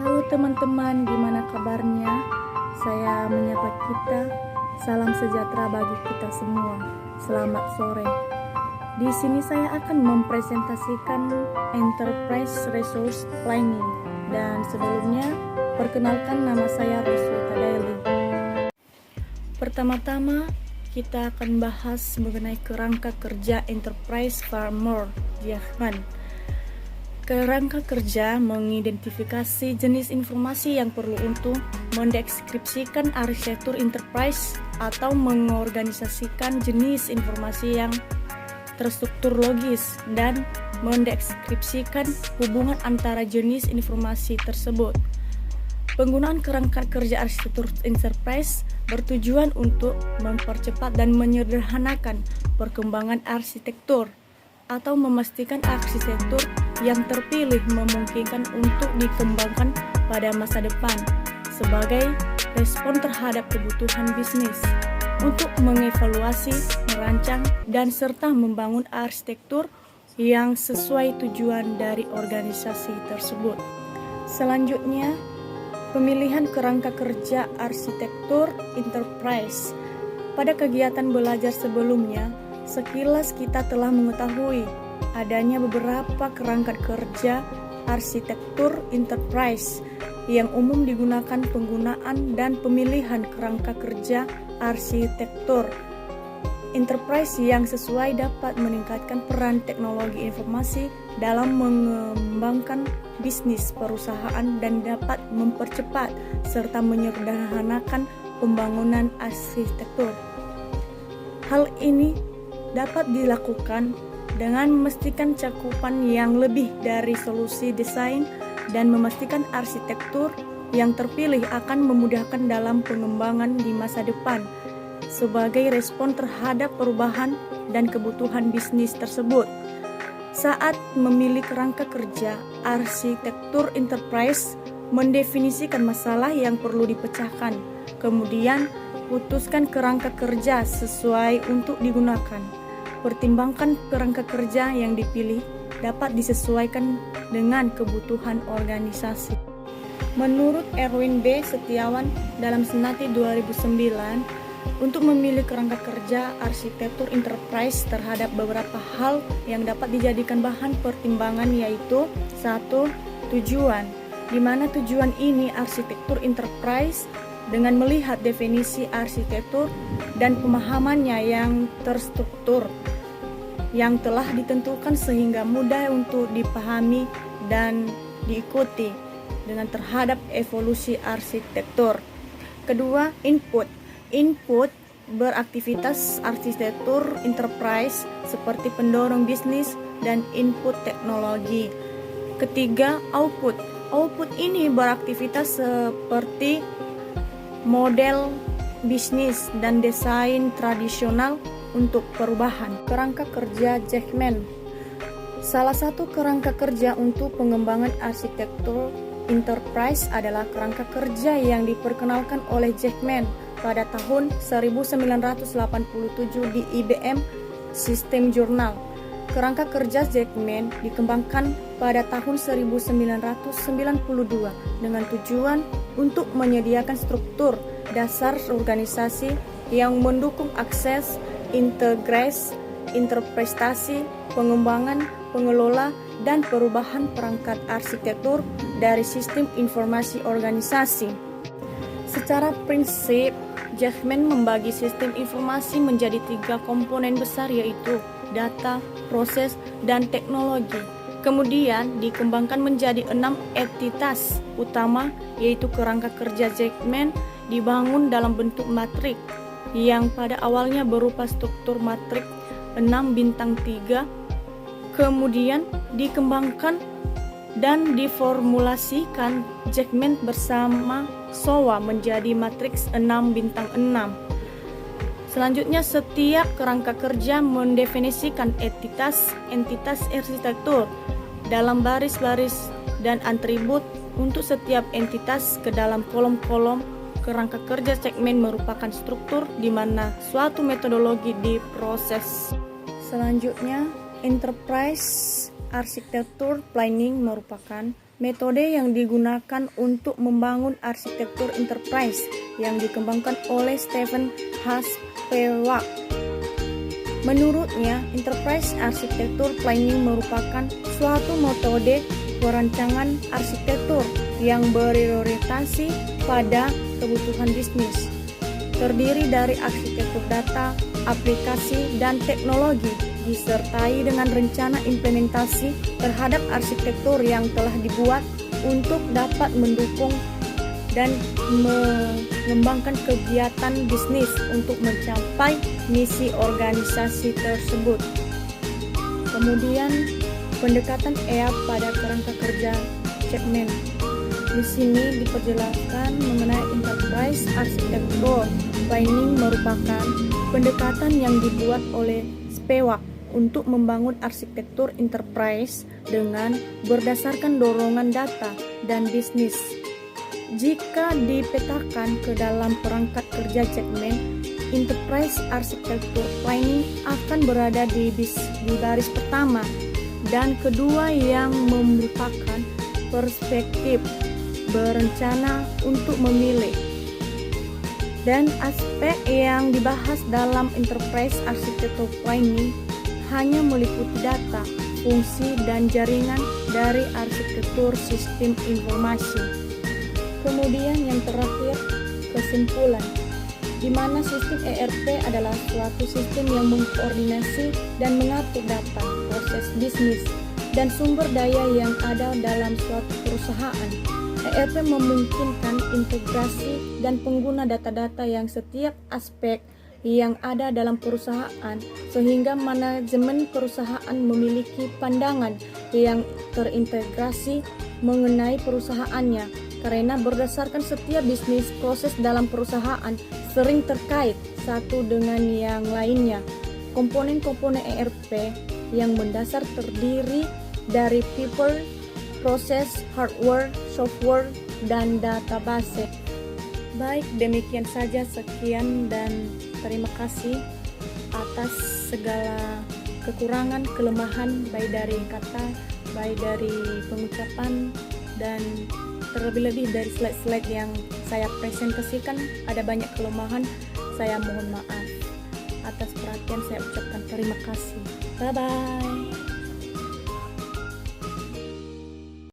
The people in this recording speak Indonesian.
Halo teman-teman, gimana kabarnya? Saya menyapa kita. Salam sejahtera bagi kita semua. Selamat sore. Di sini saya akan mempresentasikan Enterprise Resource Planning. Dan sebelumnya, perkenalkan nama saya Roswita Daily. Pertama-tama, kita akan bahas mengenai kerangka kerja Enterprise Farmer Jackman. Kerangka kerja mengidentifikasi jenis informasi yang perlu untuk mendeskripsikan arsitektur enterprise atau mengorganisasikan jenis informasi yang terstruktur logis dan mendeskripsikan hubungan antara jenis informasi tersebut. Penggunaan kerangka kerja arsitektur enterprise bertujuan untuk mempercepat dan menyederhanakan perkembangan arsitektur atau memastikan arsitektur yang terpilih memungkinkan untuk dikembangkan pada masa depan sebagai respon terhadap kebutuhan bisnis untuk mengevaluasi, merancang, dan serta membangun arsitektur yang sesuai tujuan dari organisasi tersebut. Selanjutnya, pemilihan kerangka kerja arsitektur enterprise. Pada kegiatan belajar sebelumnya, sekilas kita telah mengetahui adanya beberapa kerangka kerja arsitektur enterprise yang umum digunakan. Penggunaan dan pemilihan kerangka kerja arsitektur enterprise yang sesuai dapat meningkatkan peran teknologi informasi dalam mengembangkan bisnis perusahaan dan dapat mempercepat serta menyederhanakan pembangunan arsitektur. Hal ini dapat dilakukan dengan memastikan cakupan yang lebih dari solusi desain dan memastikan arsitektur yang terpilih akan memudahkan dalam pengembangan di masa depan sebagai respon terhadap perubahan dan kebutuhan bisnis tersebut. Saat memilih kerangka kerja arsitektur enterprise, mendefinisikan masalah yang perlu dipecahkan, kemudian putuskan kerangka kerja sesuai untuk digunakan. Pertimbangkan kerangka kerja yang dipilih dapat disesuaikan dengan kebutuhan organisasi. Menurut Erwin B. Setiawan dalam Senati 2009, untuk memilih kerangka kerja arsitektur enterprise terhadap beberapa hal yang dapat dijadikan bahan pertimbangan yaitu 1. Tujuan, di mana tujuan ini arsitektur enterprise dengan melihat definisi arsitektur dan pemahamannya yang terstruktur yang telah ditentukan sehingga mudah untuk dipahami dan diikuti dengan terhadap evolusi arsitektur. Kedua, input beraktivitas arsitektur enterprise seperti pendorong bisnis dan input teknologi. Ketiga, output ini beraktivitas seperti model bisnis dan desain tradisional untuk perubahan. Kerangka kerja Jackman. Salah satu kerangka kerja untuk pengembangan arsitektur enterprise adalah kerangka kerja yang diperkenalkan oleh Jackman pada tahun 1987 di IBM System Journal. Kerangka kerja Jackman dikembangkan pada tahun 1992 dengan tujuan untuk menyediakan struktur dasar organisasi yang mendukung akses, integrasi, interpretasi, pengembangan, pengelola, dan perubahan perangkat arsitektur dari sistem informasi organisasi. Secara prinsip, Jackman membagi sistem informasi menjadi 3 komponen besar yaitu data, proses, dan teknologi. Kemudian dikembangkan menjadi 6 entitas utama yaitu kerangka kerja Jackman dibangun dalam bentuk matrik yang pada awalnya berupa struktur matrik 6/3, kemudian dikembangkan dan diformulasikan Jackman bersama SOA menjadi matriks 6/6. Selanjutnya, setiap kerangka kerja mendefinisikan entitas arsitektur dalam baris-baris dan atribut untuk setiap entitas ke dalam kolom-kolom. Kerangka kerja Jackman merupakan struktur di mana suatu metodologi diproses. Selanjutnya, Enterprise Architecture Planning merupakan Metode yang digunakan untuk membangun arsitektur enterprise yang dikembangkan oleh Stephen H. Spewak. Menurutnya, enterprise architecture planning merupakan suatu metode perancangan arsitektur yang berorientasi pada kebutuhan bisnis. Terdiri dari arsitektur data, aplikasi, dan teknologi, disertai dengan rencana implementasi terhadap arsitektur yang telah dibuat untuk dapat mendukung dan mengembangkan kegiatan bisnis untuk mencapai misi organisasi tersebut. Kemudian, pendekatan EAP pada kerangka kerja Chapman. Di sini diperjelaskan mengenai enterprise architecture planning merupakan pendekatan yang dibuat oleh Spewak untuk membangun arsitektur enterprise dengan berdasarkan dorongan data dan bisnis. Jika dipetakan ke dalam perangkat kerja Chapman, enterprise architecture planning akan berada di baris pertama dan kedua yang merupakan perspektif berencana untuk memilih. Dan aspek yang dibahas dalam enterprise architecture planning hanya meliputi data, fungsi, dan jaringan dari arsitektur sistem informasi. Kemudian yang terakhir, kesimpulan, di mana sistem ERP adalah suatu sistem yang mengkoordinasi dan mengatur data, proses bisnis, dan sumber daya yang ada dalam suatu perusahaan. ERP memungkinkan integrasi dan pengguna data-data yang setiap aspek yang ada dalam perusahaan, sehingga manajemen perusahaan memiliki pandangan yang terintegrasi mengenai perusahaannya, karena berdasarkan setiap bisnis proses dalam perusahaan sering terkait satu dengan yang lainnya. Komponen-komponen ERP yang mendasar terdiri dari people, proses, hardware, software, dan database. Baik, demikian saja, sekian dan terima kasih atas segala kekurangan, kelemahan, baik dari kata, baik dari pengucapan, dan terlebih-lebih dari slide-slide yang saya presentasikan ada banyak kelemahan. Saya mohon maaf. Atas perhatian saya ucapkan terima kasih. Bye-bye.